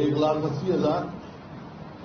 1,80,000।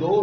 2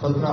17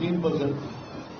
3%,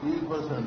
3%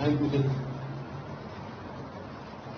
96।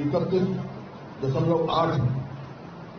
31.8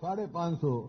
550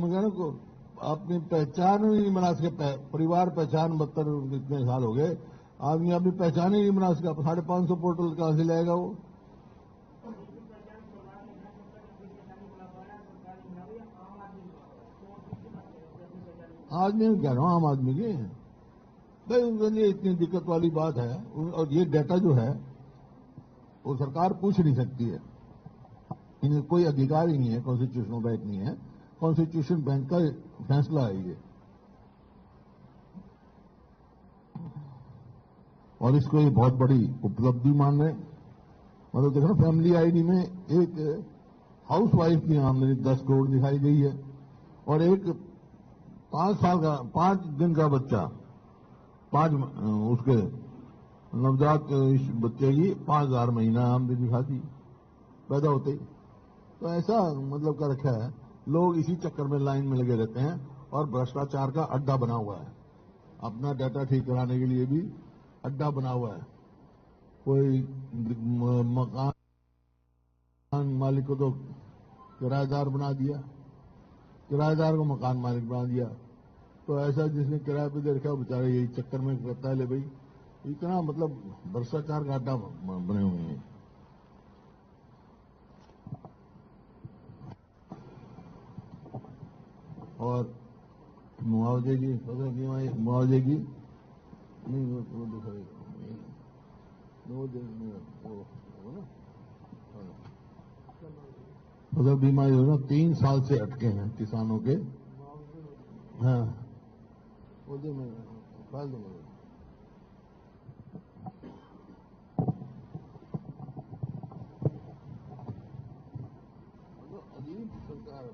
کہہ رہا ہوں اپنی پہچان ہی نہیں بنا سکے. پریوار پہچان 72 اتنے سال ہو گئے, آدمی اپنی پہچان ہی نہیں بنا سکا. 550 پورٹل کہاں سے لائے گا وہ؟ آدمی کہہ رہا ہوں عام آدمی کی بھائی ان کے لیے اتنی دقت والی بات ہے. اور یہ ڈیٹا جو ہے وہ سرکار پوچھ نہیں سکتی ہے. انہیں کوئی ادھیکار ہی نہیں ہے, کانسٹیٹیوشنل رائٹ نہیں ہے. کانسٹیٹیوشن بینچ کا فیصلہ ہے یہ, اور اس کو یہ بہت بڑی اپلبدھی مان رہے ہیں. مطلب دیکھو نا, فیملی آئی ڈی میں ایک ہاؤس وائف کی آمدنی 10 کروڑ دکھائی گئی ہے, اور ایک 5 دن کا بچہ, اس کے نوجات بچے کی 5,000 مہینہ آمدنی دکھاتی پیدا ہوتے ہی. تو ایسا مطلب کر رکھا ہے, لوگ اسی چکر میں لائن میں لگے رہتے ہیں, اور بھرشٹاچار کا اڈا بنا ہوا ہے. اپنا ڈیٹا ٹھیک کرانے کے لیے بھی اڈا بنا ہوا ہے. کوئی مکان مالک کو تو کرایہ دار بنا دیا, کرایہ دار کو مکان مالک بنا دیا. تو ایسا جس نے کرایہ پہ دے رکھا وہ بیچارے یہی چکر میں کرتا ہے. لے بھائی اتنا مطلب بھرشٹاچار کا اڈا بنے ہوئے ہیں. اور معاوضے کی معاوضے کی نہیں فصل بیمہ یوجنا 3 سال سے اٹکے ہیں کسانوں کے. ہاں وہ دے میں فائل دوں گا. عجیب سرکار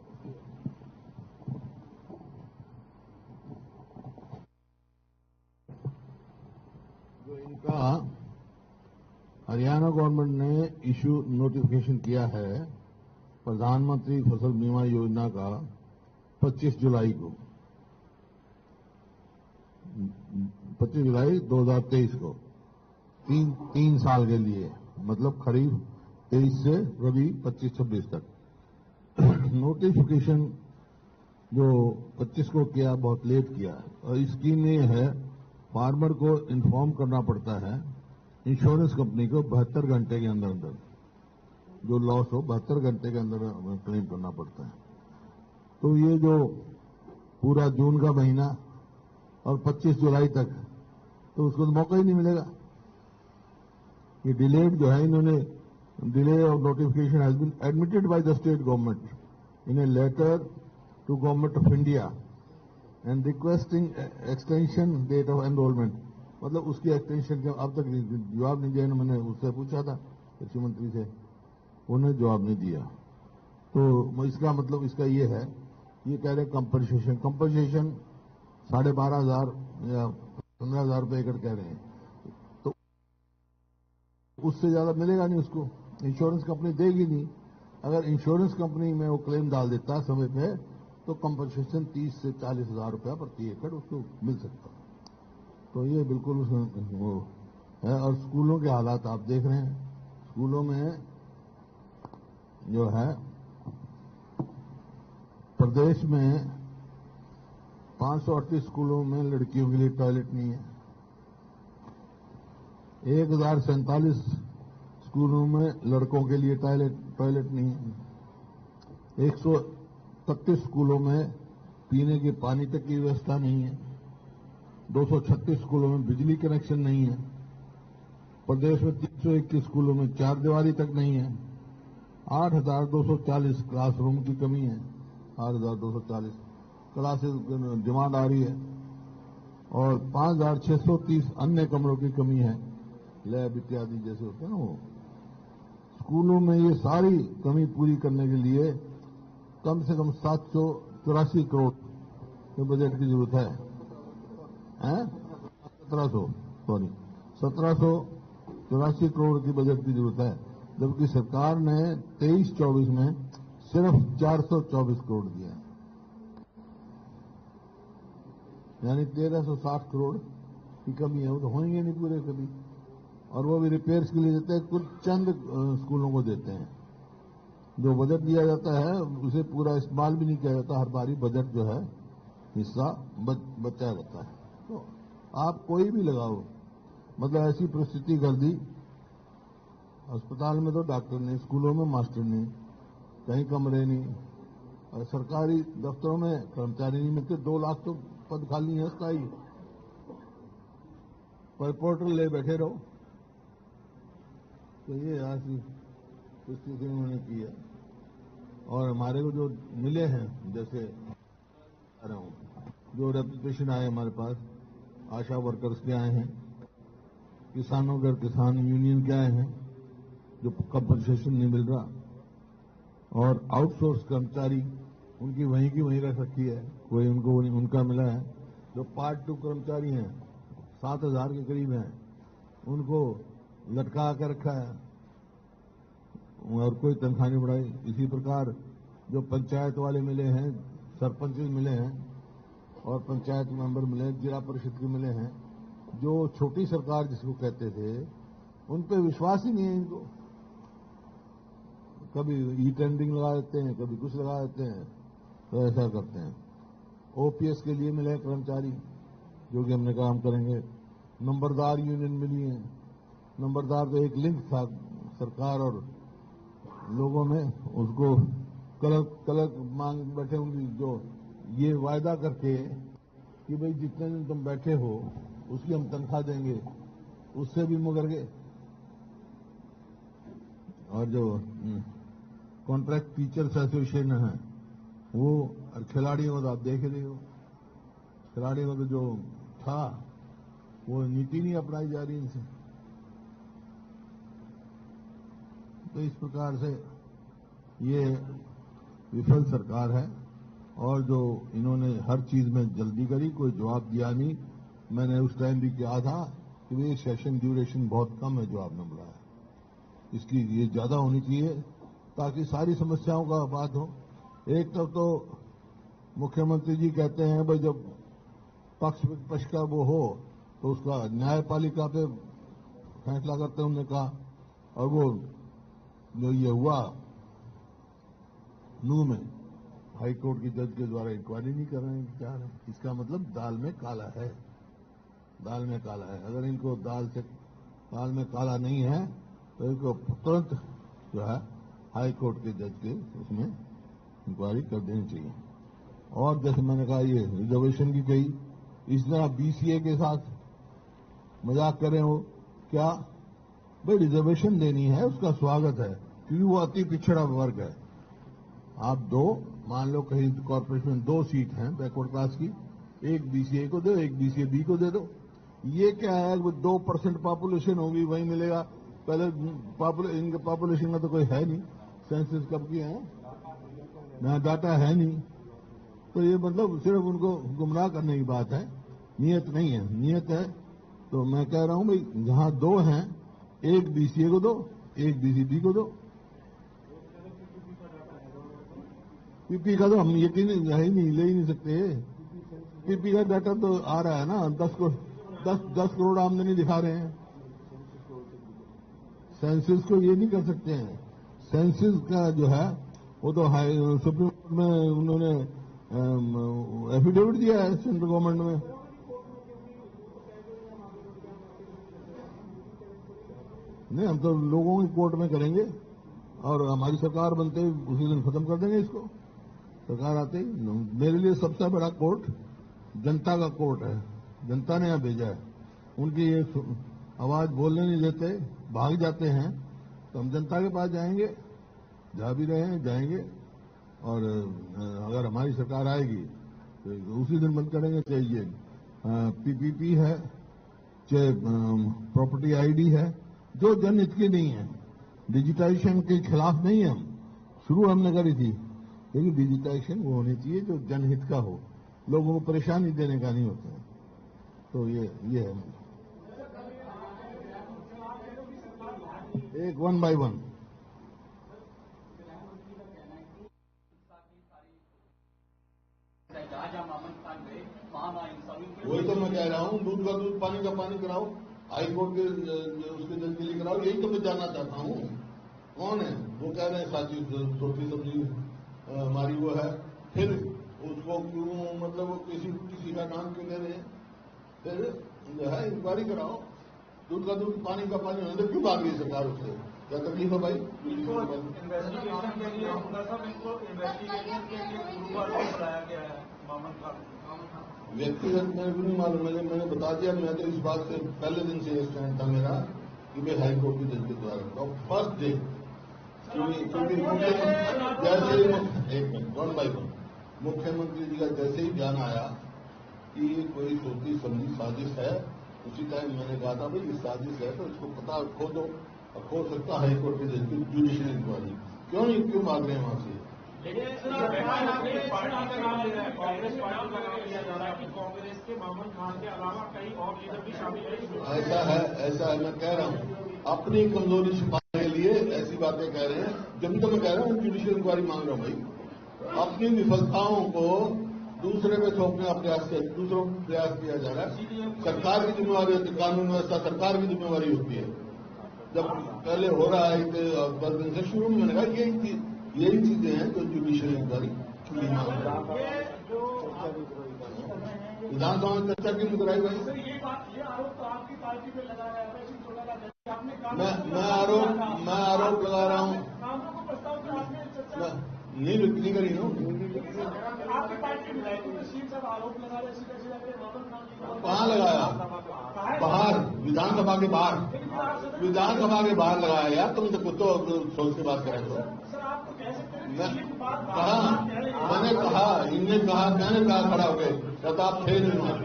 جو ان کا ہریانہ گورنمنٹ نے ایشو نوٹیفکیشن کیا ہے پردھان منتری فصل بیمہ یوجنا کا 25 جولائی کو, 25 جولائی 2023 کو, 3 سال کے لیے, مطلب خریف 23 سے ربی 25-26 تک. نوٹیفکیشن جو 25 کو کیا بہت لیٹ کیا, اور اس اسکیم میں یہ ہے فارمر کو انفارم کرنا پڑتا ہے انشورنس کمپنی کو 72 گھنٹے کے اندر جو لاس ہو 72 گھنٹے کے اندر کلیم کرنا پڑتا ہے. تو یہ جو پورا جون کا مہینہ اور 25 جولائی تک, تو اس کو تو موقع ہی نہیں ملے گا. یہ ڈیلیڈ جو ہے, انہوں نے delay of notification has been admitted by the state government in a letter to government of India and requesting extension date of enrolment. مطلب اس کی ایکسٹینشن کا اب تک جواب نہیں دیا. میں نے اس سے پوچھا تھا کشی منتری سے, انہیں جواب نہیں دیا. تو اس کا مطلب اس کا یہ ہے, یہ کہہ رہے کمپنسیشن 12,500 یا 15,000 روپے ایکڑ کہہ رہے ہیں. تو اس سے زیادہ ملے گا نہیں اس کو, انشورنس کمپنی دے گی نہیں. اگر انشورنس کمپنی میں وہ کلیم ڈال دیتا سمے پہ تو کمپنسیشن 30 سے 40,000 روپیہ پرتی ایکڑ اس کو مل سکتا. تو یہ بالکل وہ ہے. اور اسکولوں کے حالات آپ دیکھ رہے ہیں, اسکولوں میں جو ہے پردیش میں 538 اسکولوں میں لڑکیوں کے لیے ٹوائلٹ نہیں ہے, 1047 اسکولوں میں لڑکوں کے لیے ٹوائلٹ نہیں ہے, 133 اسکولوں میں پینے کے پانی تک کی ویوستھا نہیں ہے, 236 اسکولوں میں بجلی کنیکشن نہیں ہے, پردیش میں 321 اسکولوں میں 4 دیواری تک نہیں ہے, 8,240 کلاس روم کی کمی ہے, 8,240 کلاسز ڈیمانڈ آ رہی ہے, اور 5,630 انیہ کمروں کی کمی ہے, لیب اتیادی جیسے ہوتے ہیں نا وہ. اسکولوں میں یہ ساری کمی پوری کرنے کے لیے کم سے کم 784 کروڑ کے بجٹ کی ضرورت ہے. 1784 کروڑ کی بجٹ کی ضرورت ہے, جبکہ سرکار نے 23-24 میں صرف 424 کروڑ دیا ہے, یعنی 1,360 کروڑ کی کمی ہے. وہ تو ہوئیں گے نہیں پورے کبھی, اور وہ بھی ریپیئرس کے لیے دیتے ہیں, کچھ چند اسکولوں کو دیتے ہیں. جو بجٹ دیا جاتا ہے اسے پورا استعمال بھی نہیں کیا جاتا، ہر باری بجٹ جو ہے حصہ بچا رہتا ہے. تو آپ کوئی بھی لگاؤ، مطلب ایسی پرستھتی کر دی، اسپتال میں تو ڈاکٹر نہیں، اسکولوں میں ماسٹر نہیں، کہیں کمرے نہیں، اور سرکاری دفتروں میں کرمچاری نہیں ملتے. 2 لاکھ تو پد خالی ہے استائی، پر پورٹل لے بیٹھے رہو. تو یہ ایسی پرستھتی انہوں نے کی ہے. اور ہمارے کو جو ملے ہیں، جیسے جو ریپوٹیشن آئے ہمارے پاس، آشا ورکرز کے آئے ہیں، کسانوں کے کسان یونین کے آئے ہیں جو کمپنسیشن نہیں مل رہا، اور آؤٹ سورس کرمچاری ان کی وہیں کی وہیں رہ سکتی ہے، کوئی ان کو ان کا ملا ہے. جو پارٹ 2 کرمچاری ہیں 7,000 کے قریب ہیں، ان کو لٹکا کے رکھا ہے اور کوئی تنخواہ نہیں بڑھائی. اسی پرکار جو پنچایت والے ملے ہیں، سرپنچ ملے ہیں اور پنچایت ممبر ملے ہیں، ضلع پریشد کے ملے ہیں، جو چھوٹی سرکار جس کو کہتے تھے ان پہ وشواس ہی نہیں ہے ان کو. کبھی ای ٹینڈرنگ لگا دیتے ہیں، کبھی کچھ لگا دیتے ہیں، تو ایسا کرتے ہیں. او پی ایس کے لیے ملے کرمچاری جو کہ ہم نے کام کریں گے. نمبردار یونین ملی ہیں. نمبردار تو ایک لنک تھا سرکار اور لوگوں میں، اس کو کلک مانگ بیٹھے ہوں گی، جو یہ وعدہ کر کے کہ بھئی جتنے دن تم بیٹھے ہو اس کی ہم تنخواہ دیں گے، اس سے بھی مگر گئے. اور جو کانٹریکٹ ٹیچرس ایسوسیشن ہیں وہ، کھلاڑیوں کو تو آپ دیکھ رہے ہو، کھلاڑیوں کو تو جو تھا وہ نیتی نہیں اپنائی جا رہی ان سے. تو اس پرکار سے یہ وفل سرکار ہے، اور جو انہوں نے ہر چیز میں جلدی کری، کوئی جواب دیا نہیں. میں نے اس ٹائم بھی کہا تھا کہ یہ سیشن ڈیوریشن بہت کم ہے جو آپ نے بلایا، اس کی یہ زیادہ ہونی چاہیے تاکہ ساری سمسیاؤں کا بات ہو. ایک طرف تو مکھیہ منتری جی کہتے ہیں بھائی جب پکش کا وہ ہو تو اس کا نیائے پالکا پہ فیصلہ کرتے ہیں، انہوں نے کہا. اور وہ جو یہ ہوا نو میں ہائی کورٹ کی جج کے دوارا انکوائری نہیں کر رہے ہیں، کیا ہے؟ اس کا مطلب دال میں کالا ہے، دال میں کالا ہے. اگر ان کو دال میں کالا نہیں ہے تو ان کو ترنت جو ہے ہائی کورٹ کے جج کے اس میں انکوائری کر دینی چاہیے. اور جیسے میں نے کہا یہ ریزرویشن کی گئی، اس طرح بی سی اے کے ساتھ مذاق کریں ہو کیا؟ بھائی ریزرویشن دینی ہے، اس کا سواگت ہے، کیونکہ وہ اتی پچھڑا ورگ ہے. آپ مان لو کہیں کارپوریشن میں 2 سیٹ ہیں بیک ورڈ کلاس کی، ایک بی سی اے کو دو، ایک بی سی اے بی کو دے دو. یہ کیا ہے، وہ 2% پاپولیشن ہوگی وہیں ملے گا. پہلے ان کے پاپولیشن کا تو کوئی ہے نہیں، سینسس کب کی ہیں، نہ ڈاٹا ہے نہیں. تو یہ مطلب صرف ان کو گمراہ کرنے کی بات ہے، نیت نہیں ہے. نیت ہے تو میں کہہ رہا ہوں بھائی جہاں 2 ہیں، ایک بی سی اے کو دو، ایک بی سی بی کو دو. پی پی کا تو ہم یقین ہے ہی نہیں، لے ہی نہیں سکتے. پی پی کا ڈاٹا تو آ رہا ہے نا، 10 کروڑ آمدنی دکھا رہے ہیں. سینسس کو یہ نہیں کر سکتے ہیں. سینسس کا جو ہے وہ تو سپریم کورٹ میں انہوں نے ایفیڈیوٹ دیا ہے سینٹرل گورنمنٹ میں. نہیں، ہم تو لوگوں کی کورٹ میں کریں گے اور ہماری سرکار بنتے ہی اسی دن ختم کر دیں گے اس کو. سرکار آتے ہی میرے لیے سب سے بڑا کورٹ جنتا کا کورٹ ہے، جنتا نے یہاں بھیجا ہے. ان کی یہ آواز بولنے نہیں دیتے، بھاگ جاتے ہیں، تو ہم جنتا کے پاس جائیں گے، جہاں بھی رہیں جائیں گے. اور اگر ہماری سرکار آئے گی تو اسی دن بند کریں گے. چاہیے پی پی پی ہے، چاہے پراپرٹی آئی ڈی ہے، جو جن ہت کی نہیں ہے. ڈیجیٹائزیشن کے خلاف نہیں ہے، شروع ہم نے کری تھی، لیکن ڈیجیٹائزیشن وہ ہونی چاہیے جو جن ہت کا ہو، لوگوں کو پریشانی دینے کا نہیں ہوتا ہے. تو یہ ہے ایک 1 by 1. وہی تو میں کہہ رہا ہوں، دودھ کا دودھ پانی کا پانی کراؤ، ہائی کورٹ کے اس کے جج کے لیے کراؤ. یہی تو میں جاننا چاہتا ہوں. کون ہے وہ کہہ رہے ہیں ساتھی چھوٹی سبزی ہماری وہ ہے، پھر اس کو کیوں مطلب وہ کسی کا نام کیوں لے رہے ہیں؟ پھر جو ہے انکوائری کراؤ، دودھ کا دودھ پانی کا پانی ہونے تو کیوں بھاگ گئی سرکار اس سے؟ کیا تکلیف ہے بھائی؟ انویسٹیگیشن کے لیے انویسٹیگیشن کے لیے گرووار کو بلایا گیا ہے مامن خان۔ ویکتیگت میرے کو نہیں معلوم، میں نے بتا دیا، میں تو اس بات سے پہلے دن سے یہ اسٹینڈ تھا میرا کہ میں ہائی کورٹ کی جج کے دوارا فرسٹ ڈے، کیونکہ جیسے ہی ایک منٹ ون بائی ون مکھیہ منتری جی کا جیسے ہی بیان آیا کہ یہ کوئی سوچی سمجھی سازش ہے، اسی ٹائم میں نے کہا تھا بھائی یہ سازش ہے تو اس کو پتا کھودو، اور کھول سکتا ہائی کورٹ کے جج کی جوڈیشل انکوائری، کیوں نہیں کیوں بھاگ رہے ہیں وہاں سے؟ کانگریس پارٹی کا نام لیا جا رہا ہے کہ کانگریس کے مامن خان کے علاوہ کئی اور لیڈر بھی شامل ہیں۔ ایسا ہے، میں کہہ رہا ہوں اپنی کمزوری چھپانے کے لیے ایسی باتیں کہہ رہے ہیں، جب تو میں کہہ رہا ہوں جوڈیشل انکوائری مانگ رہا ہوں بھائی، اپنی وفلتاؤں کو دوسرے پہ تھوپنے کا پریاس دوسروں کو پریاس کیا جا رہا ہے۔ سرکار کی ذمہ داری ہوتی ہے، قانون ویوستھا سرکار کی ذمہ داری ہوتی ہے۔ جب پہلے ہو رہا ہے کہ دس دن سے شروع میں نے کہا یہی چیزیں ہیں جو جوڈیشل انکوائری چھٹی مانگ رہا ہے۔ ودھان سبھا میں چرچا کیوں نہیں کرائی بھائی؟ میں آروپ لگا رہا ہوں، نہیں کری نا، کہاں لگایا؟ باہر، ودھان سبھا کے باہر، ودھان سبھا کے باہر لگایا یار، تم تو کچھ تو سوچ کے بات کریں تو۔ میں نے کہا ان نے کہا، میں نے کہا کھڑا ہو گئے جب آپ تھے نہیں وہاں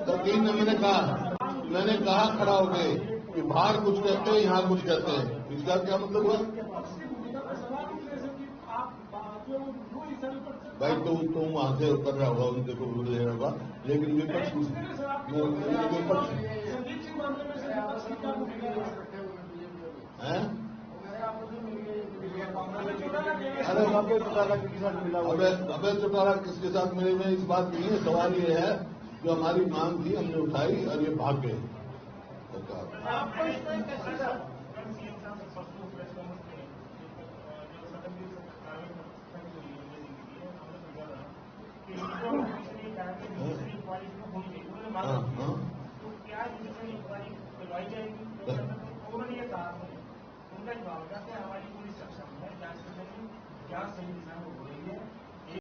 ترکین میں میں نے کہا کھڑا ہو گئے کہ باہر کچھ کہتے ہیں یہاں کچھ کہتے ہیں، اس کا کیا مطلب ہوا؟ بھائی تو وہاں سے اتر رہا ہوگا ان کو لے رہا ہوگا، لیکن ابے چوٹالا کس کے ساتھ ملے ہوئے اس بات نہیں ہے، سوال یہ ہے جو ہماری مانگ تھی ہم نے اٹھائی اور یہ بھاگ گئے۔